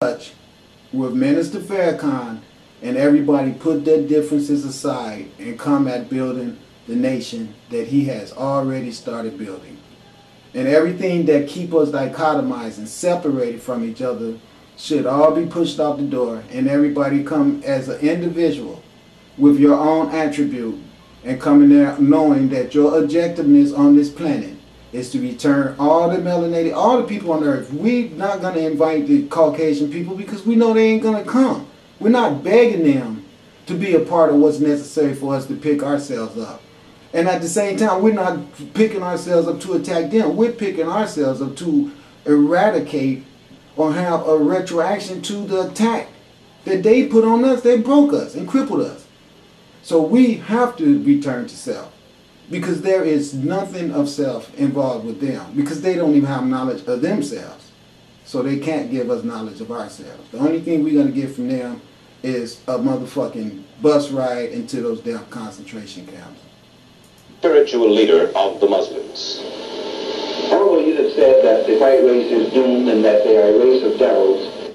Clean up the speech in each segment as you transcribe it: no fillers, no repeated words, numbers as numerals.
touch with Minister Farrakhan and everybody put their differences aside and come at building the nation that he has already started building. And everything that keep us dichotomized and separated from each other should all be pushed out the door, and everybody come as an individual with your own attribute and coming there knowing that your objectiveness on this planet is to return all the melanated, all the people on earth. We're not going to invite the Caucasian people because we know they ain't going to come. We're not begging them to be a part of what's necessary for us to pick ourselves up. And at the same time, we're not picking ourselves up to attack them. We're picking ourselves up to eradicate or have a retroaction to the attack that they put on us. They broke us and crippled us. So we have to return to self, because there is nothing of self involved with them, because they don't even have knowledge of themselves. So they can't give us knowledge of ourselves. The only thing we're going to get from them is a motherfucking bus ride into those damn concentration camps. Spiritual leader of the Muslims. Although you have said that the white race is doomed and that they are a race of devils,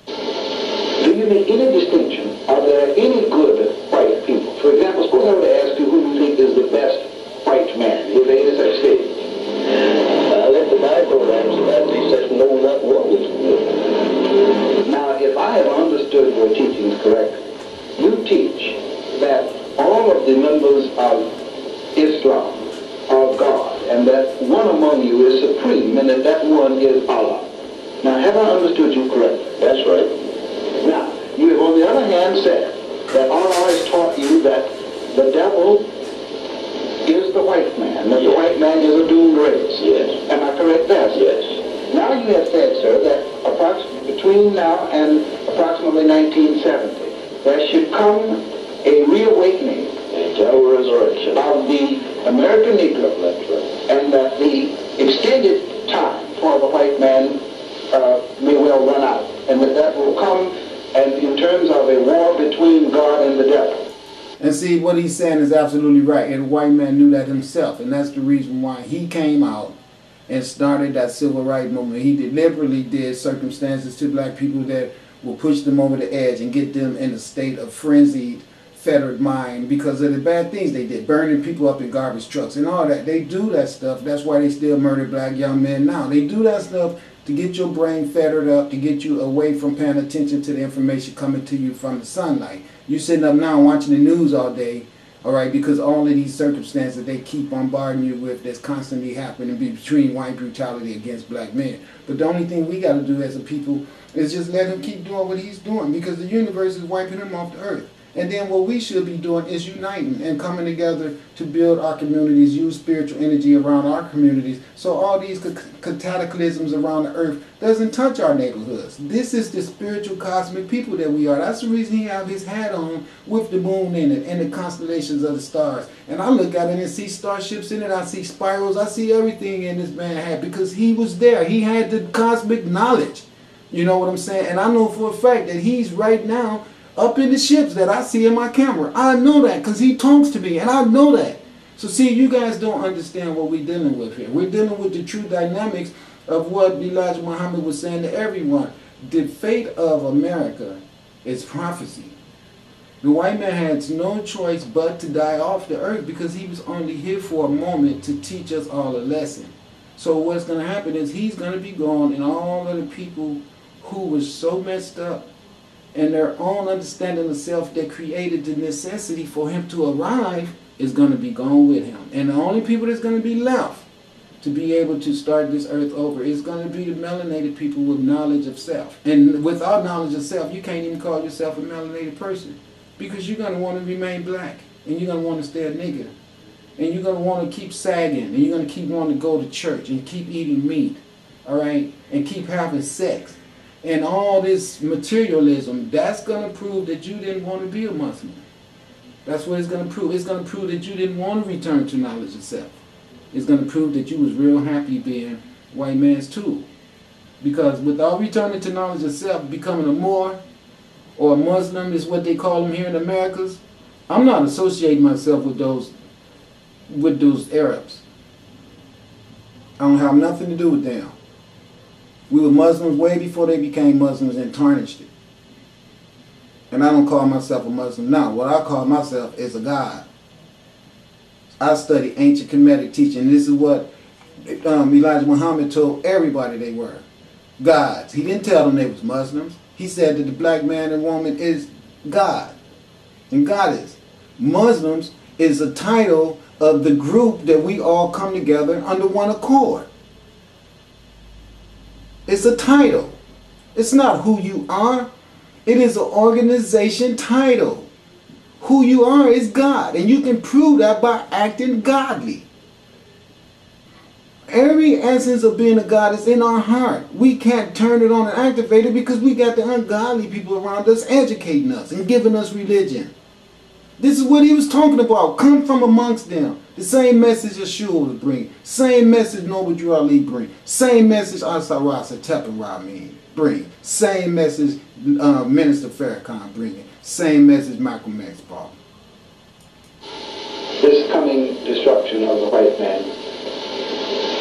do you make any distinction? Are there any good white people? For example, suppose I were to ask you who you think is the best white man. Is there any such thing? I'll let the Bible answer that. He says no, not one. Now, if I have understood your teachings correctly, you teach that all of the members of Islam are God, and that one among you is supreme, and that one is Allah. Now, have I understood you correctly? That's right. Now, you have on the other hand said that Allah has taught you that the devil is the white man, that the white man is a doomed race. Yes. Am I correct there? Yes. Now you have said, sir, that between now and approximately 1970, there should come a reawakening Resurrection of the American Negro, and that the extended time for the white man may well run out, and that will come and in terms of a war between God and the devil. And see, what he's saying is absolutely right, and the white man knew that himself, and that's the reason why he came out and started that civil rights movement. He deliberately did circumstances to black people that will push them over the edge and get them in a state of frenzied, fettered mind because of the bad things they did, burning people up in garbage trucks and all that. They do that stuff. That's why they still murder black young men now. They do that stuff to get your brain fettered up, to get you away from paying attention to the information coming to you from the sunlight. You sitting up now watching the news all day, all right, because all of these circumstances they keep bombarding you with that's constantly happening between white brutality against black men. But the only thing we got to do as a people is just let him keep doing what he's doing, because the universe is wiping him off the earth. And then what we should be doing is uniting and coming together to build our communities, use spiritual energy around our communities, so all these cataclysms around the earth doesn't touch our neighborhoods. This is the spiritual cosmic people that we are. That's the reason he have his hat on with the moon in it and the constellations of the stars. And I look at it and see starships in it. I see spirals. I see everything in this man's hat because he was there. He had the cosmic knowledge. You know what I'm saying? And I know for a fact that he's right now up in the ships that I see in my camera. I know that because he talks to me, and I know that. So see, you guys don't understand what we're dealing with here. We're dealing with the true dynamics of what Elijah Muhammad was saying to everyone. The fate of America is prophecy. The white man had no choice but to die off the earth because he was only here for a moment to teach us all a lesson. So what's going to happen is he's going to be gone, and all of the people who were so messed up and their own understanding of self that created the necessity for him to arrive is going to be gone with him. And the only people that's going to be left to be able to start this earth over is going to be the melanated people with knowledge of self. And without knowledge of self, you can't even call yourself a melanated person, because you're going to want to remain black, and you're going to want to stay a nigger, and you're going to want to keep sagging, and you're going to keep wanting to go to church and keep eating meat, all right, and keep having sex. And all this materialism, that's going to prove that you didn't want to be a Muslim. That's what it's going to prove. It's going to prove that you didn't want to return to knowledge of self. It's going to prove that you was real happy being white man's tool. Because without returning to knowledge of self, becoming a Moor or a Muslim is what they call them here in Americas, I'm not associating myself with those Arabs. I don't have nothing to do with them. We were Muslims way before they became Muslims and tarnished it. And I don't call myself a Muslim now. What I call myself is a God. I study ancient Kemetic teaching. This is what Elijah Muhammad told everybody they were. Gods. He didn't tell them they was Muslims. He said that the black man and woman is God and goddess. Muslims is a title of the group that we all come together under one accord. It's a title. It's not who you are. It is an organization title. Who you are is God, and you can prove that by acting godly. Every essence of being a God is in our heart. We can't turn it on and activate it because we got the ungodly people around us educating us and giving us religion. This is what he was talking about. Come from amongst them. The same message Yeshua was bringing. Same message Noble Drew Ali bring. Same message Asarasa Teppenra bring. Same message Minister Farrakhan bringing. Same message Malcolm X brought. This coming destruction of the white man,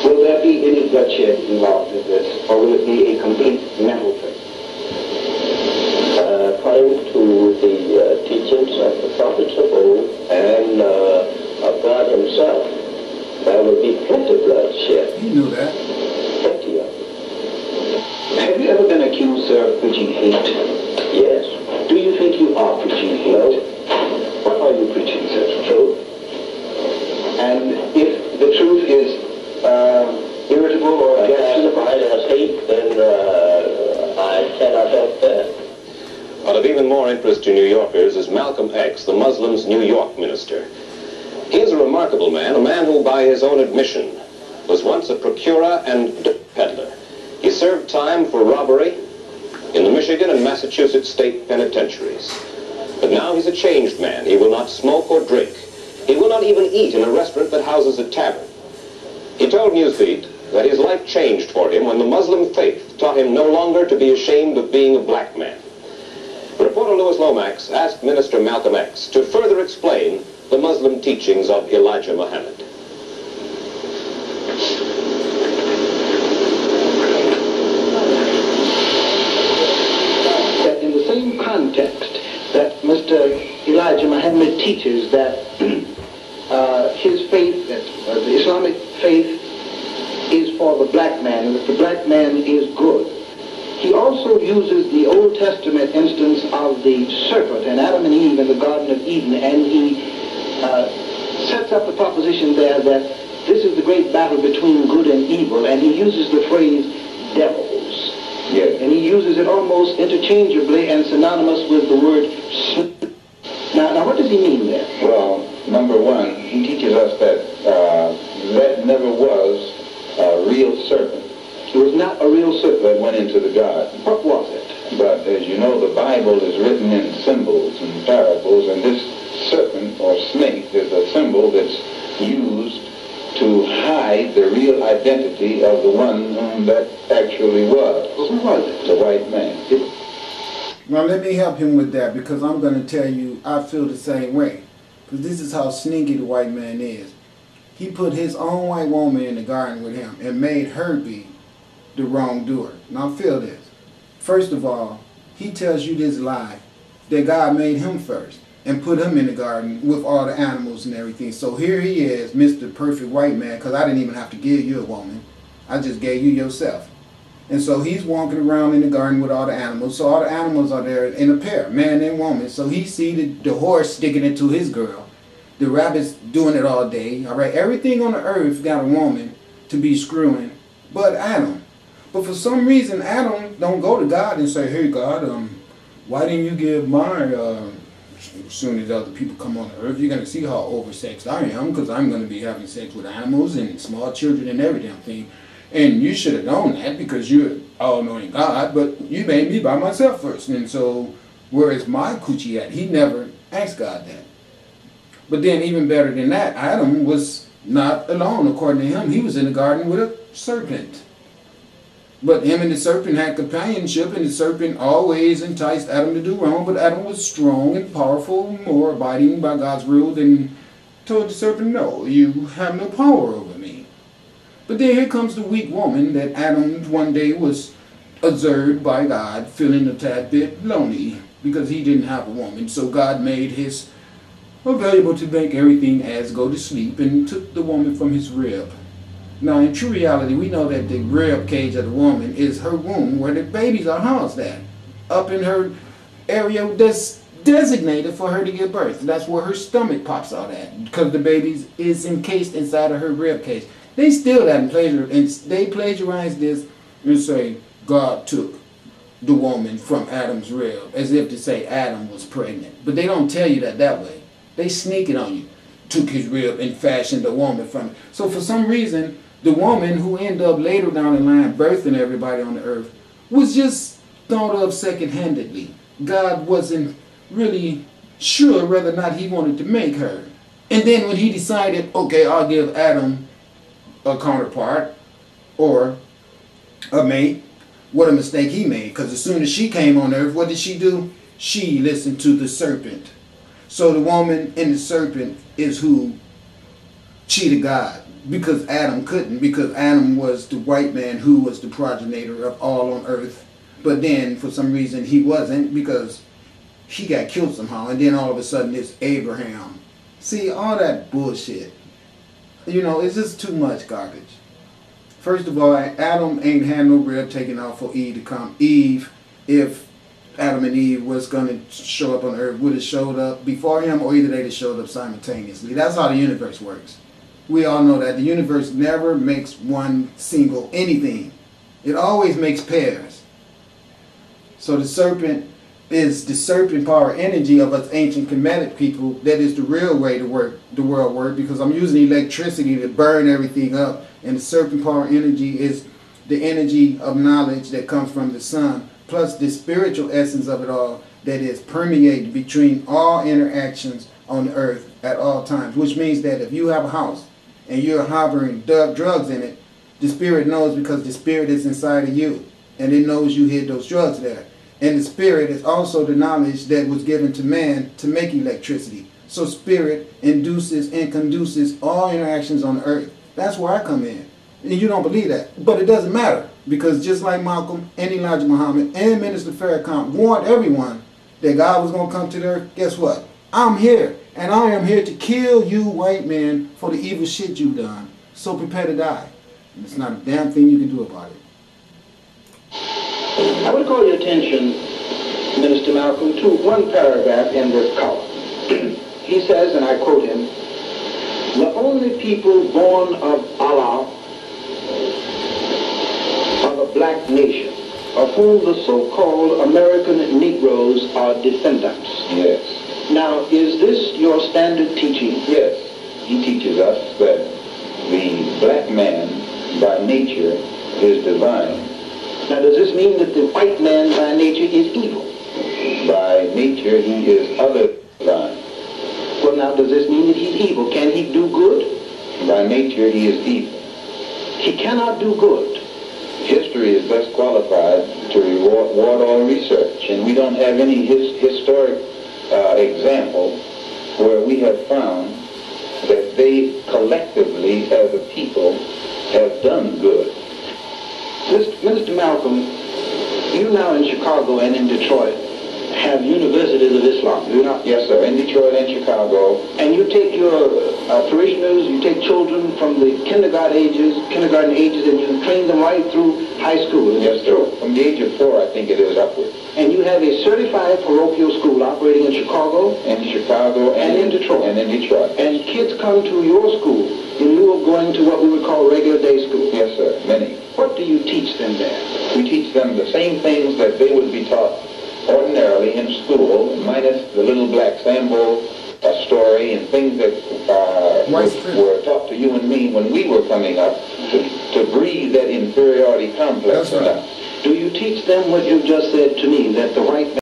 will there be any bloodshed involved in this, or will it be a complete mental thing? According to the teachings of the prophets of old and of God himself, there will be plenty of bloodshed. You knew that. Plenty of it. Have you ever been accused, sir, of preaching hate? Yes. Do you think you are preaching hate? No. What are you preaching, sir? Truth. And if the truth is irritable or classified as hate, then I cannot help that. But of even more interest to New Yorkers is Malcolm X, the Muslims' New York minister. He is a remarkable man, a man who, by his own admission, was once a procurer and peddler. He served time for robbery in the Michigan and Massachusetts state penitentiaries. But now he's a changed man. He will not smoke or drink. He will not even eat in a restaurant that houses a tavern. He told Newsbeat that his life changed for him when the Muslim faith taught him no longer to be ashamed of being a black man. Reporter Louis Lomax asked Minister Malcolm X to further explain the Muslim teachings of Elijah Muhammad. That in the same context that Mr. Elijah Muhammad teaches that his faith, that the Islamic faith is for the black man, and that the black man is good. He also uses the Old Testament instance of the serpent and Adam and Eve in the Garden of Eden, and he sets up the proposition there that this is the great battle between good and evil, and he uses the phrase devils. Yes. And he uses it almost interchangeably and synonymous with the word snake. Now what does he mean there? Well, number one, he teaches us that that never was a real serpent. It was not a real serpent. That went into the garden. What was it? But as you know, the Bible is written in symbols and parables, and this serpent or snake is a symbol that's used to hide the real identity of the one whom that actually was. Well, who was it? The white man. Now let me help him with that, because I'm going to tell you I feel the same way. Because this is how sneaky the white man is. He put his own white woman in the garden with him and made her be the wrongdoer. Now feel this. First of all, he tells you this lie that God made him first and put him in the garden with all the animals and everything. So here he is, Mr. Perfect White Man, because I didn't even have to give you a woman. I just gave you yourself. And so he's walking around in the garden with all the animals. So all the animals are there in a pair, man and woman. So he see the horse sticking it to his girl. The rabbit's doing it all day. All right, everything on the earth got a woman to be screwing but Adam. But for some reason, Adam don't go to God and say, hey, God, why didn't you give my, as soon as other people come on the earth, you're going to see how oversexed I am, because I'm going to be having sex with animals and small children and every damn thing. And you should have known that because you're all-knowing God, but you made me by myself first. And so, where is my coochie at? He never asked God that. But then even better than that, Adam was not alone, according to him. He was in the garden with a serpent. But him and the serpent had companionship, and the serpent always enticed Adam to do wrong. But Adam was strong and powerful, more abiding by God's rule, than told the serpent, no, you have no power over me. But then here comes the weak woman that Adam one day was observed by God, feeling a tad bit lonely because he didn't have a woman. So God made his available to make everything as go to sleep and took the woman from his rib. Now, in true reality, we know that the rib cage of the woman is her womb where the babies are housed at, up in her area that's designated for her to give birth. That's where her stomach pops out at, because the baby is encased inside of her rib cage. They steal that and they plagiarize this and say God took the woman from Adam's rib, as if to say Adam was pregnant. But they don't tell you that way. They sneak it on you. Took his rib and fashioned a woman from it. So for some reason, the woman who ended up later down the line birthing everybody on the earth was just thought of second-handedly. God wasn't really sure whether or not he wanted to make her. And then when he decided, okay, I'll give Adam a counterpart or a mate, what a mistake he made. Because as soon as she came on earth, what did she do? She listened to the serpent. So the woman and the serpent is who cheated God, because Adam couldn't, because Adam was the white man who was the progenitor of all on earth. But then for some reason he wasn't, because he got killed somehow, and then all of a sudden it's Abraham. See, all that bullshit, you know, it's just too much garbage. First of all, Adam ain't had no rib taken out for Eve to come. Eve, if Adam and Eve was going to show up on earth, would have showed up before him, or either they'd have showed up simultaneously. That's how the universe works. We all know that the universe never makes one single anything. It always makes pairs. So the serpent is the serpent power energy of us ancient Kemetic people. That is the real way to work the world work, because I'm using electricity to burn everything up, and the serpent power energy is the energy of knowledge that comes from the sun, plus the spiritual essence of it all that is permeated between all interactions on the earth at all times. Which means that if you have a house and you're harboring drugs in it, the spirit knows, because the spirit is inside of you, and it knows you hid those drugs there. And the spirit is also the knowledge that was given to man to make electricity. So spirit induces and conduces all interactions on the earth. That's where I come in. And you don't believe that. But it doesn't matter, because just like Malcolm and Elijah Muhammad and Minister Farrakhan warned everyone that God was going to come to the earth, guess what? I'm here. And I am here to kill you white men for the evil shit you've done. So prepare to die. And there's not a damn thing you can do about it. I would call your attention, Minister Malcolm, to one paragraph in this column. He says, and I quote him, "The only people born of Allah are the black nation, of whom the so-called American Negroes are descendants." Yes. Now, is this your standard teaching? Yes. He teaches us that the black man by nature is divine. Now, does this mean that the white man by nature is evil? By nature he is other divine. Well, now, does this mean that he's evil? Can he do good? By nature he is evil. He cannot do good. History is best qualified to reward all research, and we don't have any historic example where we have found that they collectively as a people have done good. Minister Malcolm, you now in Chicago and in Detroit have universities of Islam, do you not? Yes, sir, in Detroit and Chicago. And you take your parishioners, you take children from the kindergarten ages, and you train them right through high school. Yes, sir. From the age of 4, I think it is upward. And you have a certified parochial school operating in Chicago. In Chicago and in Detroit. And in Detroit. And kids come to your school in lieu of going to what we would call regular day school. Yes, sir, many. What do you teach them there? We teach them the same things that they would be taught ordinarily in school, minus the little black Sambo story and things that were taught to you and me when we were coming up to breed that inferiority complex. That's right. Do you teach them what you just said to me, that the white